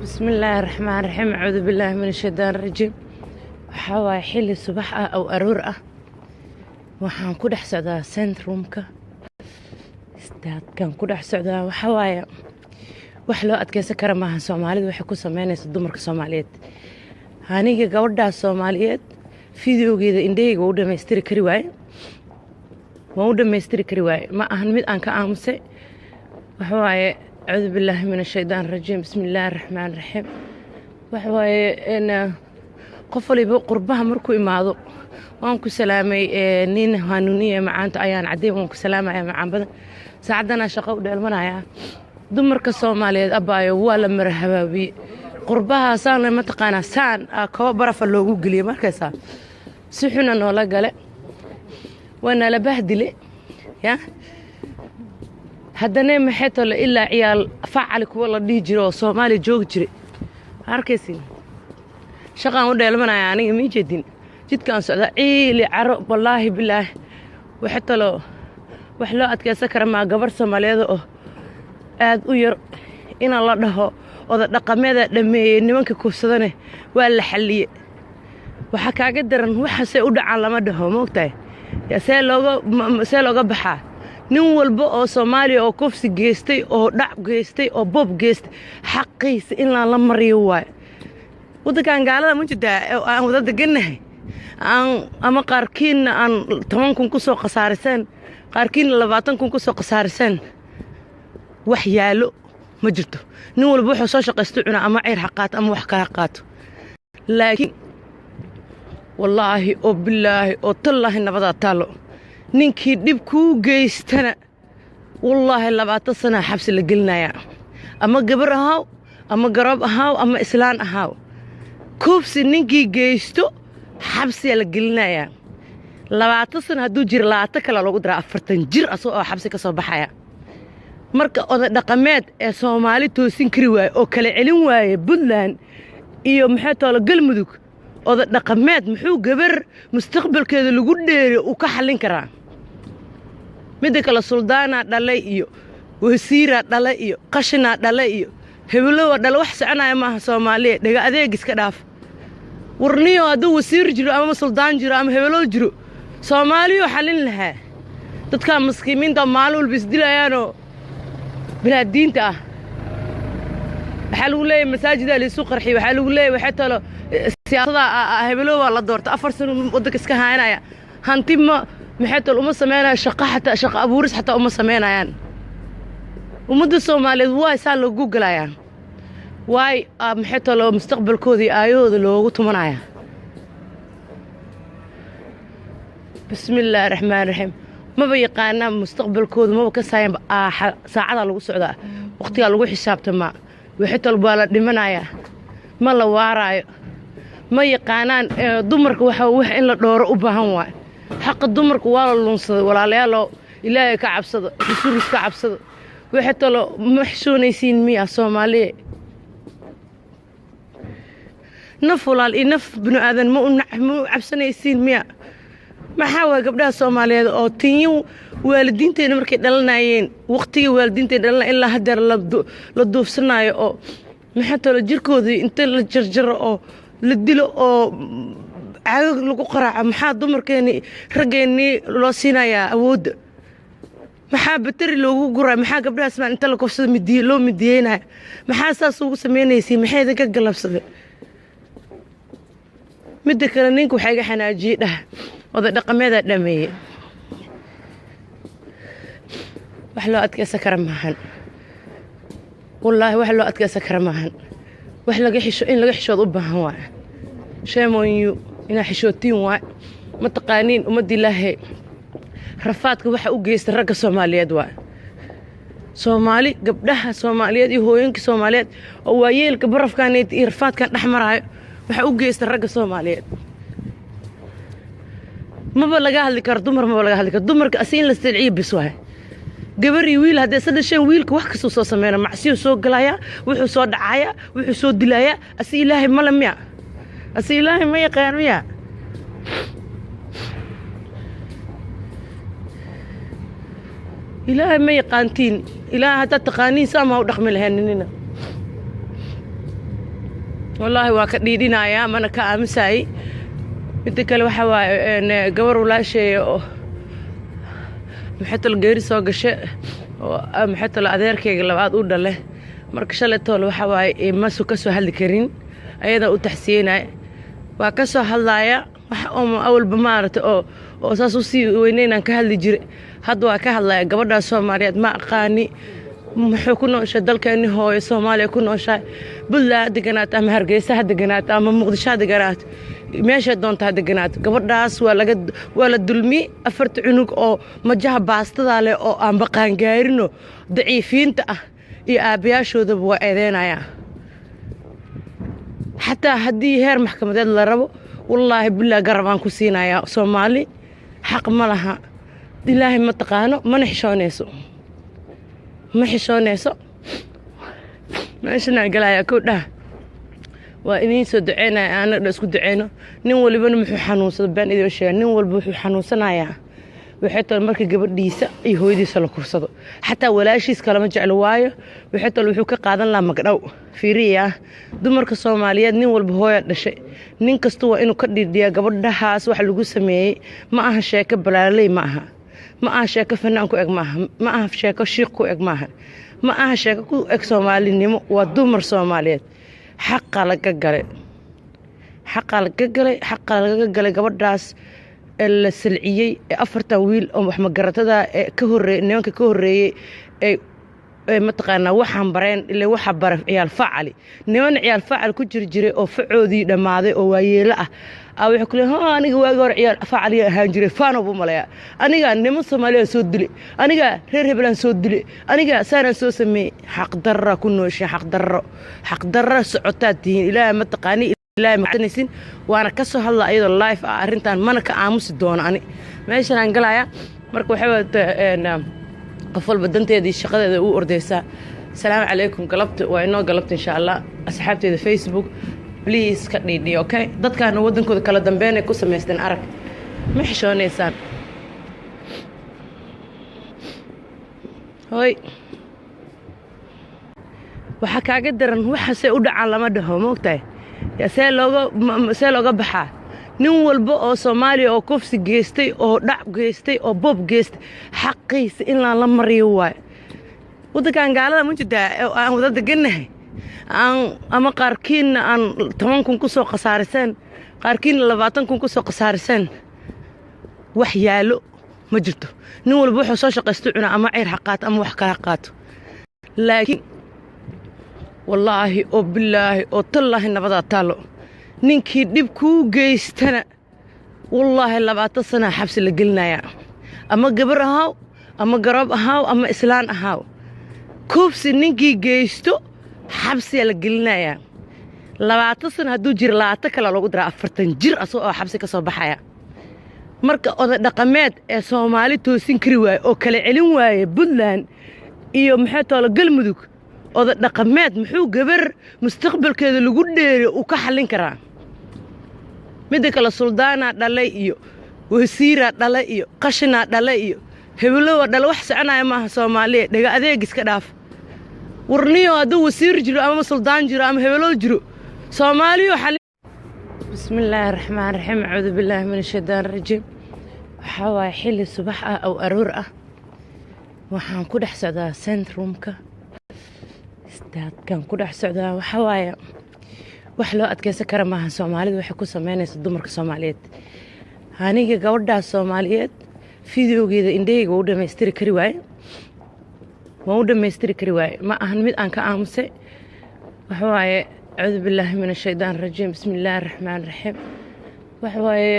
بسم الله الرحمن الرحيم. أعوذ بالله من الشيطان الرجيم. waxaa xilli subax ah oo aroor ah waxaan ku dhex socdaa centrumka istaadkan ku dhex socdaa wax loo adkeysan kara maaha. Soomaalidu waxay ku sameynaysaa dumarka Soomaaliyeed. Aniga gabadha Soomaaliyeed fiidiyogeeda indhahayga u dhameystiri kari waaye ma ahan mid aan ka aamusay. أعوذ بالله من الشيطان الرجيم. بسم الله الرحمن الرحيم. إن قفلي بقربها مركو إماضو وانكو سلامي نين هانونية معانتو أيان عدي وانكو سلامة يا معان بدن ساعدنا شقاو دالمنايا دمرك الصومالي أبايو ولا مرحبا بي قربها سان لما تقانا سان كوابرا فاللوغو قلي مركزا سيحونا نولا قالي وانا لبهدلي يا haddana maxay tolo ilaa ciyaal facal kuwa la dhigi jiro Soomaali joog jire arkaysin shaqaan u dheelmanaya aniga ma jeedin jidkaan socda ciili caro wallahi billaah waxa tolo wax loo adkeysan kara ma gabar Soomaaliyeed oo aad u yar in la dhaho oda dhaqameeda dhameeyay nimanka kufsadane waa la xaliyay waxa kaaga daran waxa say u dhacaan lama dhaho moogtahay ya see looga baxaa nin walba oo Soomaaliya oo kufsi geystay oo dhac geystay oo bob geystay xaqiisa in la mariyo waay wadankan gaalada ma jirtaa aan wada deganahay ama qaarkiina aan 10 kun ku soo qasaarisan qaarkiina 20 kun ku soo qasaarisan wax yaalo ma jirto nin walba wuxuu soo shaqaysto cuna ama ciir xaqaat ama wax ka qaato laakiin wallahi oo billahi oo tallahi nabada taalo ninkii dib ku geystana wallahi 20 sano xabsi la gelinaya ama gabar ahaw ama garab ahaw ama islaan ahaw kufsi ninkii geysto xabsi la gelinaya 20 sano haduu jir 20 kala lagu dara 40 jir asoo xabsi ka soo baxaya marka oday dhaqameed ee Soomaali toosin kari waay oo kala celin waay Puntland iyo maxay tolo Galmudug oday dhaqameed muxuu gabar mustaqbalkeeda lagu dheeray uu ka xalin karaa midda kala suldaana dhalay iyo wasiira dhalay iyo qashina dhalay iyo hebelo dhalay wax soconaya maaha Soomaaliya dhaga adeeg iska dhaaf warniyo haduu wasiir jiro ama suldaan jiro ama hebelo jiro Soomaaliya xalin lahaa dadka miskiinta maalul bis dilayaano bila diinta ah waxa lagu leeyahay masaajida la soo qarxi waxa lagu leeyahay waxa talo siyaasadda hebelo la doorto 4 sano wadanka iska haynaya hanti ma maxay talo uma sameeyaan shaqo abuuris xataa uma sameeyaan ummadda Soomaaliyeed way saa loo googlayaan way maxay talo mustaqbalkoodii aayooda loogu tumanaya bismillaahir rahmaanir rahiim ma yaqaana mustaqbalkooda ma ka saayaan saacada lagu socdaa waqtiga lagu xisaabtama wixii talba la dhimanaya ma la waaraayo ma yaqaanaan dumarka waxa in la dhooro u baahan waay xaq dumarku waa la lunsaday walaalayaal ilaahay ka cabsado rasuulkiisa ka cabsado wixii talo ma xishoonaysiin miya Soomaaliye nafulaal inaf binu aadan ma cabsanaysiin miya maxaa gabdhaha Soomaaliyeed oo tiinyo waalidiinteena markay dhalanayeen waqtiga waalidiinteena dhalan ilaa hadeer la duufsanayo oo maxaa talo jirkoodii inta la jarjaro oo la dilo oo caag lagu qaraaco maxaa dumarkeeni rageeni loo siinayaa awood maxaa batari loogu guray maxaa gabdhaha Soomaaliyeed inta la kufsado midiyo loo midiyeenay maxaa saas ugu sameeynaysiin maxay idinka galabsaday midda kale ninku waxay ga xanaajiyay dhah oday dhaqameeda dhameeyay wax loo adkeysan kara maahan wallahi wax loo adkeysan kara maahan wax laga xishood u baahan waa sheemoonyu ina xishootiin waa ma taqaaniin umad ilaahay rafaadka waxa u geystay ragga Soomaaliyeed waa Soomaali gabdhaha Soomaaliyeed iyo hooyinka Soomaaliyeed oo waayeelka barafkaaneed iyo rafaadkan dhaxmarayo waxa u geystay ragga Soomaaliyeed ma laga hadli karo dumarka asiin la silciyo bis waa gabar iyo wiil hadda sadashan wiilka wax ka soo sameeyna macsiyo soo galaya wuxuu soo dhacaya wuxuu soo dilaya asi ilaahay ma lamiya asi ilaahay ma yaqaan miya ilaahay ma yaqaantiin ilaahay hadda taqaaniin sama u dhaqmi lahaynina والله واكديدينا يا من كأمساي متكل وحوا جور ولا شيء محط الجير سوق الشيء محط الأذير كي لبعض أودا له مركش اللي طول وحوا ما سكسو هالكرين أيضا وتحسينه وكسو هاللايا أول بمارة أو أساسي وينين كهاللي جري هذا كهاللايا قبل ده سوماليات ما قاني محكونا شدل كأنه هو سومالي يكون شيء بلا دقنات أم هرجيسة دقنات أم مقدشة دقنات ماشي دون تها دقنات قبل داس ولا دلمي أفرت عنق أو مجها باستة على أو أم بقان جايرنو ضعيفين تأ يا شو ذبوا أذينا يا حتى هدي هير محكمة ذا الربو والله بالله قربان كوسينا يا سومالي حق ملها الله ما تقانو ما نحشونيسو ما حشونيسو ماشنا قلايا كودا وإني سدعينا أنا اسكو دعينا نين ولبا محو حنوسد بان إذا شيء نين ولبا محو حنوسنايا وحتى marka gabadhiisa ay hooyadiisa la kursado xataa walaashiis kala ma jecel waayo wixii wuxuu ka qaadan la magdhow fiiriya dumarka Soomaaliyeed nin walba hooyo dhashay nin kasto waa inuu ka dhidhiya gabadhaas wax lagu sameeyay ma aha sheeko balaalay ma aha sheeko fanaan ku eg ma aha sheeko shiiq ku eg ma aha sheeko ku eg Soomaalinimo waa dumar Soomaaliyeed xaq laga galay gabadhaas السلعية أفرتا ويل أو محمد جرتدا كهري نيونك كهري متقنا وحن برين اللي وحن برف عيال فعلي نيون عيال فعل كجر جري أو فعودي دماذي أو ويلا أو يحكي ها أنا جوا عيال فعلي هنجري فانو بملايا أنا جا نمس مالي سود لي أنا جا هربلان سود لي أنا جا سارة سوسمي حق درة كنوش حق درة سعتاتين إلى متقاني لا معتنسين وانا كسو هلا ايضا لايف ارنتان mana ka aamusi doono ani meeshan aan galaya marka waxa qofal badanteedii shaqadeeda uu ordeysa salaam calaykum galabta waa inoo galabta insha Allah asxaabteeda Facebook please ka dhidhi okay dadkaana wadankooda kala dambeeyay ku sameysteen arag ma xishooneysaan hoy waxa kaaga daran waxa say u dhacaan lama dhaho moogtahay يا سيلوغا بحا نين والبو أو سومالي أو كوفسي جيستي أو دعب جيستي أو بوب جيستي حقيس إلا لما ريواي وده كان قال هذا منجد وده دقنه أما قاركين أن تمام كون كسو قصارسين قاركين لبعضن كون كسو قصارسين وحيالو مجرته نين والبو حصوش قستوعنا أما عير حقات أما وحكا حقات لكن والله أو بالله أو تالله النبضة تالو نينكي ديبكو جيستنا والله اللبعات السنة حبس اللي قلنا يا أما قبر هاو أما قرب هاو أما إسلان هاو كوبس نينكي جيستو حبس اللي قلنا يا اللبعات السنة هدو جير لا تكلا لو قدر أفرتن جير أسوء حبسك صباحا يا مركا أو دقمات سومالي توسين كريواي أو كلا علم واي بلان إيو محيطو لقلمدوك oda dhaqameed muxuu gabar mustaqbalkeeda lagu dheeray uu ka xalin karaa mid kale suldaana dhalay iyo wasiira dhalay iyo qashina dhalay iyo heblow dhalay wax soconaya ma aha Soomaaliya dhaga adeeg iska dhaaf warniyo adu wasiir jiro ama suldaan jiro ama heblow jiro Soomaaliyo xal bismillaahir rahmaanir rahiim a'uudu billaahi minash shaytaanir rajiim waxa way xilli subax ah oo aroor ah waxaan ku dhex socdaa centrumka kan ku dhex socdaa waxa waaye wax loo adkeysan kara maaha Soomaalidu waxay ku sameynaysaa dumarka Soomaaliyeed aniga gabadha Soomaaliyeed fiidiyogeeda indhayga u dhameystiri kari waay ma ahan mid aan ka aamusay waxa waaye a'uudu billaahi minash shaytaanir rajiim bismillaahir rahmaanir rahiim waxa waaye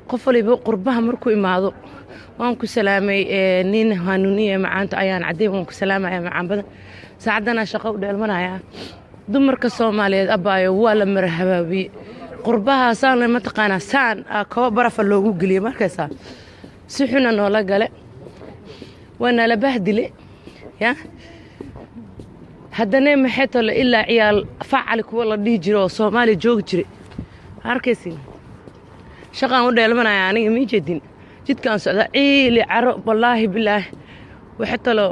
qof waliba qurbaha markuu imaado waan ku salaamay nin hanuuniye macaanta ayaan caday waan ku salaamay macaan badan saacadana shaqo u dheelmanaya dumarka Soomaaliyeed abaayo waa la marhababi qurbaha saan ma taqaana saan koob baraf loogu galiyo markaysa si xuna noola gale wana la bahdile ya haddana maxay tolo ilaa ciyaal facal kuwa la dhigi jiro Soomaali joog jire arkaysin shaqaan u dheelmanaya aniga ma jeedin jidkaan socda ciili caro wallahi bilaahi waxa talo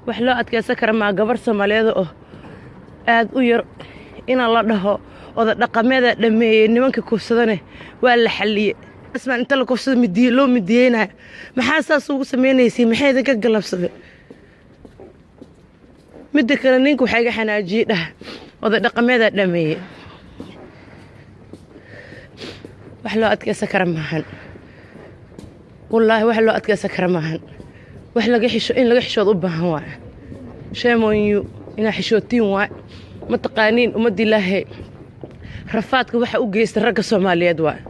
wax loo adkeysan kara ma gabar Soomaaliyeed oo aad u yar ina la dhaho oda dhaqameeda dhameeyay nimanka kufsadane waa la xaliyay asmaan inta la kufsado midiye loo midiyeenay maxaa saas ugu sameeynaysiin maxay idinka galabsaday midda kale ninku waxay ga xanaajiyay dhah oda dhaqameeda dhameeyay wax loo adkaysan kara maahan wallaahi wax loo adkaysan kara maahan wax laga xisho in laga xishood u baahan waay sheemoonyu inaa xishootiin waay ma taqaaniin ummadda ilaahay rafaadka waxa u geysta ragga Soomaaliyeed waay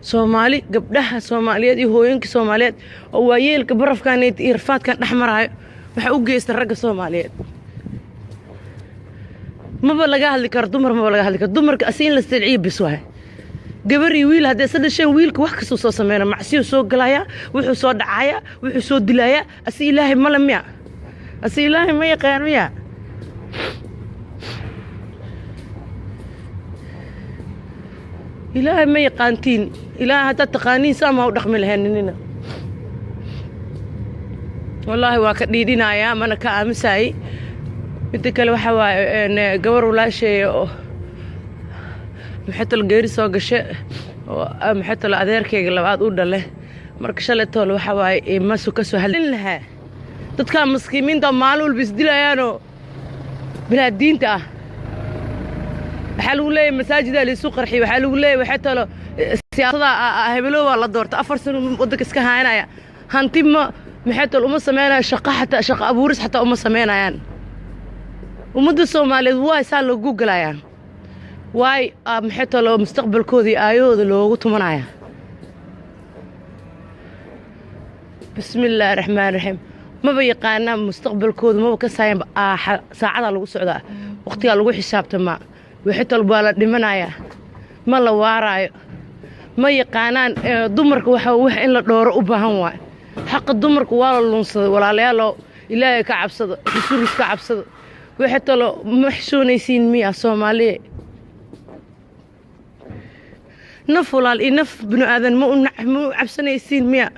Soomaali gabdhaha Soomaaliyeed iyo hooyinka Soomaaliyeed oo waayeelka barafkan iyo rafaadkan dhaxmaraayo waxa u geysta ragga Soomaaliyeed maba laga hadli karo dumarka asiin la silciyo bis waay gabar iyo wiil hadday sadashan wiilka wax kasoo soo sameeyna macsiyo soo galaya wuxuu soo dhacaya wuxuu soo dilaya asi ilaahay ma lamya asi ilaahay ma yaqaan miya ilaahay ma yaqaantiin ilaahay hadda taqaaniin sama u dhaqmi lahaynina wallaahi waa ka dhiidhinaya mana ka aamusay mid kale waxa waay gabar walaashay oo maxay geeri soo gashay oo maxay adeerkayga labaad u dhalay marka shalay tool waxa waay ma soo ka soo halin lahaa dadka miskiinta maalul bis dilayaan bilaa diinta ah waxa lagu leeyahay masaajida la isku qarxi waxa lagu leeyahay waxa talo siyaasadda hebelo waa la doortay 4 sano wadanka iska haynaya hanti ma maxay talo uma sameeyaan shaqo abuuris xataa uma sameeyaan ummadda Soomaaliyeed waa saa lagu galayaan واي محيط لو مستقبل كودي آيود لو تمنايا بسم الله الرحمن الرحيم ما بيقانا مستقبل كود ما بكساين ساعة لو سعدا وقتي لو حساب تما وحتى البالد دمنايا ما لا واراي ما يقانان دمرك wax in la dhooro u baahan waay xaq dumarku waa la lunsada walaalayaal ilaahay ka cabsado rasuulka ka cabsado وحتى لو محشونيسين ميا Soomaaliye نفولال إنف بنو آذن مو عبسنيسين ميا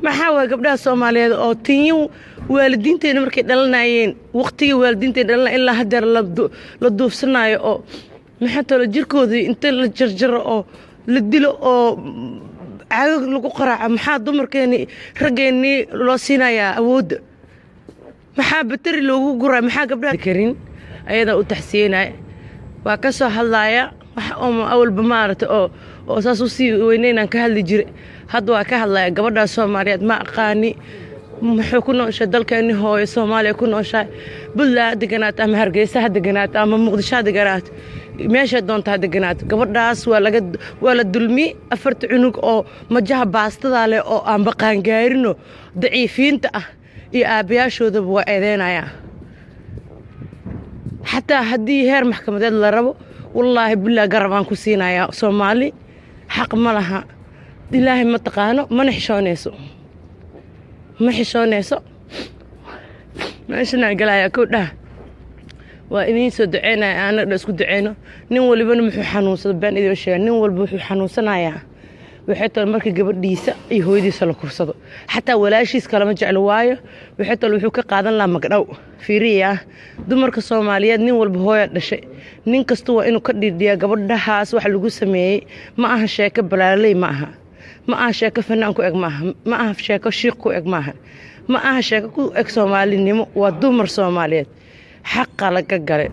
ما حاول قبلها Soomaaliyeed oo tiyo waalidiinteena markay dhalanayeen waqtiga waalidiinteena dhalan ilaa hadda la duufsanayo oo maxay tolo jirkoodii inta la jarjaro oo la dilo oo caag lagu qaraaco maxaa dumarkeeni rageeni loo siinayaa awood maxaa batari loogu guray maxaa gabdhaha karin ayada u taxsiinay waa ka soo hadlaya wax oo awal bamaarta oo saas u sii weyneenan ka hadli jiray hadda waa ka hadlaya gabadha Soomaaliyeed ma aqaani muxuu ku nooshay dalkeeni hooyo Soomaaliya ku nooshay bulla deganaat ama Hargeysa deganaat ama Muqdisho deganaat meesha doonta deganaat gabadhaas waa la dulmi afarta cunug oo majaha baastada leh oo aan baqaan gaarino daciifiinta ah iyo aabayaashooda waa eedeynaya حتى هدي هير محكمة الربو والله بالله قربان كسينا Soomaali حق ملها إلهي ما تقانو ما نحشونيسو ما إشنا قلايا كودا وإني سدعينا أنا اسكو دعينا نين ولي بن محو حنوسة بان إذا وشيا نين ولي محو حنوسة نايا وحتى المركي قبل ديسا إيه هو ديسا لكورسادو حتى ولا شيء كلام جعل وايا وحتى لو حكى قادن لا مقدو في ريا dumarka Soomaaliyeed nin walba hooyo dhashay nin kasto waa inuu ka dhidhiya gabadhaas wax lagu sameeyay ma aha sheeko balaalay ma aha sheeko fanaan ku eg ma aha sheeko shiiq ku eg ma aha sheeko ku eg Soomaalinimo waa dumar Soomaaliyeed xaq la ka galay